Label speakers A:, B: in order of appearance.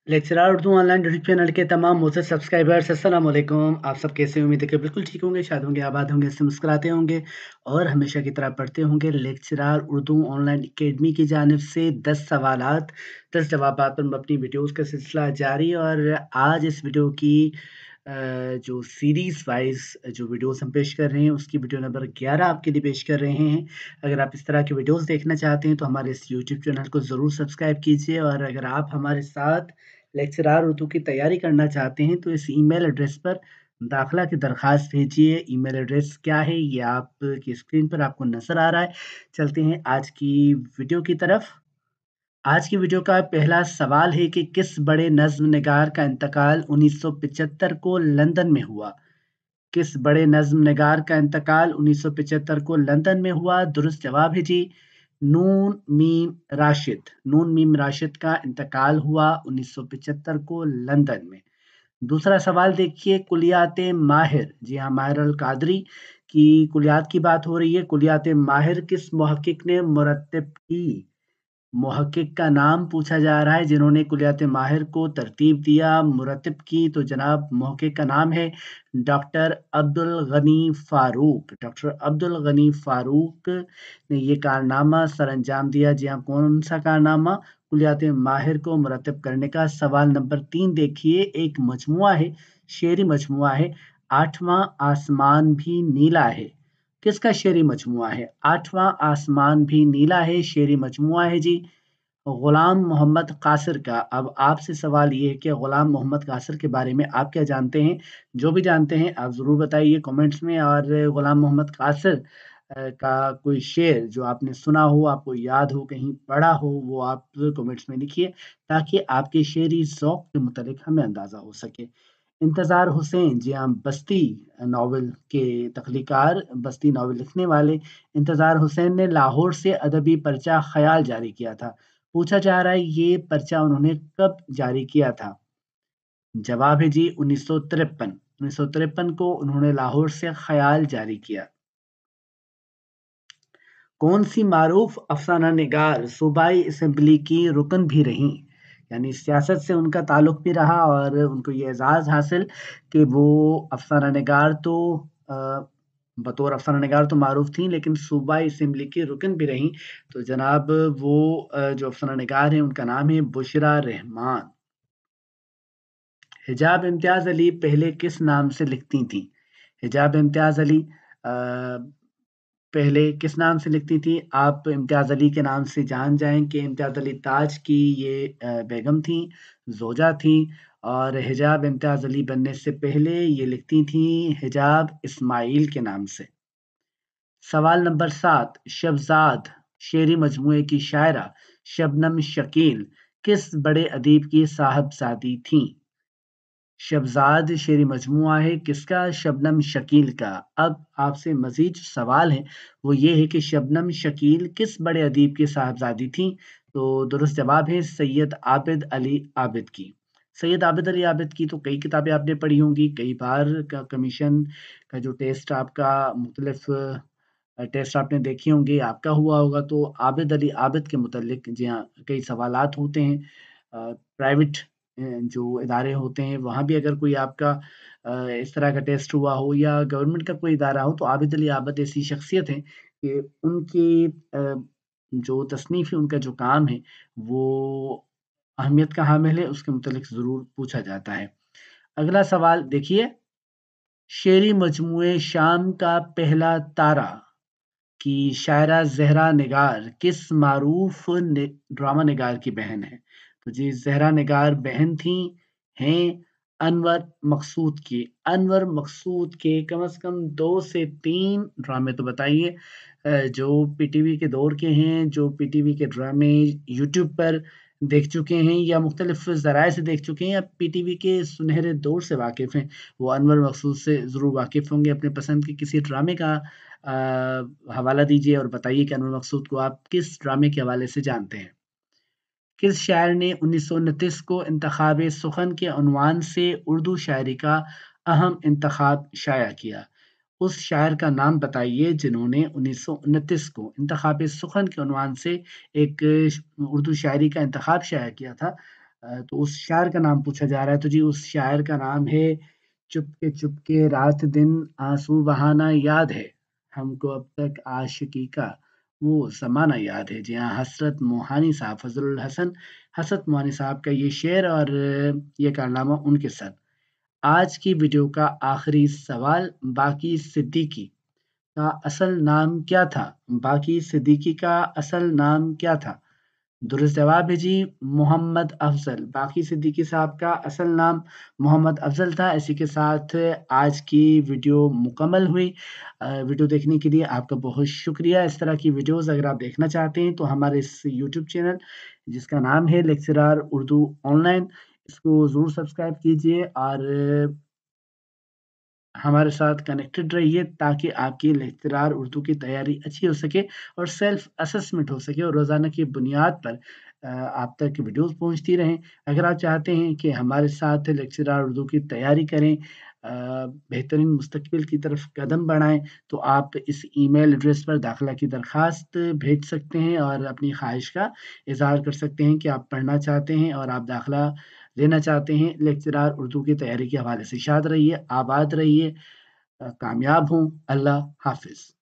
A: Lecturer Urdu online YouTube channel के तमाम मोअज़्ज़ज़ subscribers अस्सलाम वालेकुम। आप सब कैसे हैं? उम्मीद है कि बिल्कुल ठीक होंगे, शाद होंगे, आबाद होंगे, हँसते मुस्कुराते होंगे और हमेशा की तरह पढ़ते होंगे। लेक्चरर उर्दू ऑनलाइन अकेडमी की जानिब से 10 सवालात 10 जवाबात पर मबनी वीडियोज़ का सिलसिला जारी। और आज इस वीडियो की जो सीरीज़ वाइज़ जो वीडियोज़ हम पेश कर रहे हैं, उसकी वीडियो नंबर 11 आपके लिए पेश कर रहे हैं। अगर आप इस तरह की वीडियोज़ देखना चाहते हैं तो हमारे इस यूट्यूब चैनल को ज़रूर सब्सक्राइब कीजिए। और अगर आप हमारे साथ लेक्चरर उर्दू की तैयारी करना चाहते हैं तो इस ईमेल एड्रेस पर दाखिला की दरख्वास्त भेजिए। ईमेल एड्रेस क्या है ये आपकी स्क्रीन पर आपको नज़र आ रहा है। चलते हैं आज की वीडियो की तरफ। आज की वीडियो का पहला सवाल है कि किस बड़े नज़्म निगार का इंतकाल 1975 को लंदन में हुआ? किस बड़े नज़्म निगार का इंतकाल 1975 को लंदन में हुआ? दुरुस्त जवाब है जी नून मीम राशिद। नून मीम राशिद का इंतकाल हुआ 1975 को लंदन में। दूसरा सवाल देखिए, कुलियात माहिर, जी हाँ, माहिर अल कादरी की कुलियात की बात हो रही है। कुलियात माहिर किस मुहक्किक ने मुरत्तिब की? मुहक्किक का नाम पूछा जा रहा है जिन्होंने कुलियात माहिर को तरतीब दिया, मुरतब की। तो जनाब मुहक्किक का नाम है डॉक्टर अब्दुल गनी फारूक। डॉक्टर अब्दुल गनी फारूक ने ये कारनामा सर अंजाम दिया। जी हाँ, कौन सा कारनामा? कुलियात माहिर को मुरतब करने का। सवाल नंबर 3 देखिए, एक मजमुआ है, शेरी मजमुआ है, आठवां आसमान भी नीला है। किसका शेरी मजमुआ है? आठवां आसमान भी नीला है शेरी मजमुआ है जी गुलाम मोहम्मद कासिर का। अब आपसे सवाल ये है कि गुलाम मोहम्मद कासिर के बारे में आप क्या जानते हैं? जो भी जानते हैं आप ज़रूर बताइए कमेंट्स में। और गुलाम मोहम्मद कासिर का कोई शेर जो आपने सुना हो, आपको याद हो, कहीं पढ़ा हो, वो आप कमेंट्स में लिखिए ताकि आपके शेरी ज़ौक़ के मुतालिक हमें अंदाज़ा हो सके। इंतज़ार हुसैन, जी हाँ, बस्ती नावल के तख्लीकार, बस्ती नावल लिखने वाले इंतज़ार हुसैन ने लाहौर से अदबी पर्चा ख़याल जारी किया था। पूछा जा रहा है ये पर्चा उन्होंने कब जारी किया था? जवाब है जी 1953। 1953 को उन्होंने लाहौर से ख़याल जारी किया। कौन सी मारूफ अफसाना निगार सूबाई असम्बली की रुकन भी रहीं? यानी सियासत से उनका ताल्लुक भी रहा और उनको ये एजाज़ हासिल कि वो अफसाना निगार तो अ, बतौर अफसाना निगार तो मारूफ थी लेकिन सूबाई असम्बली की रुकन भी रहीं। तो जनाब वो जो अफसाना निगार हैं उनका नाम है बुशरा रहमान। हिजाब इम्तियाज़ अली पहले किस नाम से लिखती थीं? हिजाब इम्तियाज़ अली पहले किस नाम से लिखती थी? आप इम्तियाज़ अली के नाम से जान जाएँ कि इम्तियाज़ अली ताज की ये बेगम थीं, ज़ौजा थीं। और हिजाब इम्तियाज़ अली बनने से पहले ये लिखती थीं हिजाब इस्माइल के नाम से। सवाल नंबर 7, शहज़ाद शेरी मजमूए की शायरा शबनम शकील किस बड़े अदीब की साहबजादी थीं? शहज़ाद शेरी मजमूआ है किसका? शबनम शकील का। अब आपसे मज़ीद जो सवाल है वो ये है कि शबनम शकील किस बड़े अदीब की साहबजादी थीं? तो दुरुस्त जवाब है सैयद आबिद अली आबिद की। सैयद आबिद अली आबिद की तो कई किताबें आपने पढ़ी होंगी, कई बार का कमीशन का जो टेस्ट आपका मुख्तलिफ टेस्ट आपने देखे होंगे, आपका हुआ होगा। तो आबिद अली आबिद के मुतल्लिक जी हाँ, कई सवालात होते हैं। प्राइवेट जो इदारे होते हैं वहाँ भी अगर कोई आपका इस तरह का टेस्ट हुआ हो या गवर्नमेंट का कोई इदारा हो तो आबिद अली आबिद ऐसी शख्सियत है कि उनकी जो तसनीफ़ है, उनका जो काम है वो अहमियत का हामिल है, उसके मुतल्लिक ज़रूर पूछा जाता है। अगला सवाल देखिए, शेरी मजमूए शाम का पहला तारा की शायरा ज़हरा निगार किस मारूफ ड्रामा निगार की बहन है? तो जी ज़हरा निगार बहन थी हैं अनवर मकसूद की। अनवर मकसूद के कम से कम 2 से 3 ड्रामे तो बताइए जो पीटीवी के दौर के हैं, जो पीटीवी के ड्रामे यूट्यूब पर देख चुके हैं या मुख्तलिफ ज़राए से देख चुके हैं या पीटीवी के सुनहरे दौर से वाकिफ़ हैं, वो अनवर मकसूद से ज़रूर वाकिफ़ होंगे। अपने पसंद के किसी ड्रामे का हवाला दीजिए और बताइए कि अनवर मकसूद को आप किस ड्रामे के हवाले से जानते हैं? किस शायर ने 1929 को इंतखाब सुखन के उन्वान से उर्दू शायरी का अहम इंतखाब शाया किया? उस शायर का नाम बताइए जिन्होंने 1929 को इंतखाब सुखन के उन्वान से एक उर्दू शायरी का इंतखाब शाया किया था। تو اس شاعر کا نام پوچھا جا رہا ہے، تو جی اس شاعر کا نام ہے چپ کے رات دن آنسو بہانا یاد ہے، ہم کو اب تک عاشقی کا وہ زمانہ یاد ہے۔ جی ہاں، حسرت موہانی صاحب، فضل الحسن حسرت موہانی صاحب کا یہ شعر اور یہ کارنامہ ان کے ساتھ۔ آج کی ویڈیو کا آخری سوال، باقی صدیقی کا اصل نام کیا تھا؟ باقی صدیقی کا اصل نام کیا تھا؟ درست جواب ہے جی محمد افضل۔ باقی صدیقی صاحب کا اصل نام محمد افضل تھا۔ اسی کے ساتھ آج کی ویڈیو مکمل ہوئی۔ ویڈیو دیکھنے کے لیے آپ کا بہت شکریہ۔ اس طرح کی ویڈیوز اگر آپ دیکھنا چاہتے ہیں تو ہمارے اس یوٹیوب چینل جس کا نام ہے لیکچرار اردو آن لائن، اس کو ضرور سبسکرائب کیجئے اور ہمارے ساتھ کنیکٹڈ رہیے تاکہ آپ کی لیکچرار اردو کی تیاری اچھی ہو سکے اور سیلف اسسمنٹ ہو سکے اور روزانہ کی بنیاد پر آپ تک ویڈیوز پہنچتی رہیں۔ اگر آپ چاہتے ہیں کہ ہمارے ساتھ لیکچرار اردو کی تیاری کریں، بہترین مستقبل کی طرف قدم بڑھائیں، تو آپ اس ای میل ایڈریس پر داخلہ کی درخواست بھیج سکتے ہیں اور اپنی خواہش کا اظہار کر سکتے ہیں کہ آپ پڑھنا چاہتے ہیں اور آپ داخلہ لینا چاہتے ہیں لیکچرار اردو کی تیاری کے حوالے سے۔ شاد رہیے، آباد رہیے، کامیاب ہوں۔ اللہ حافظ۔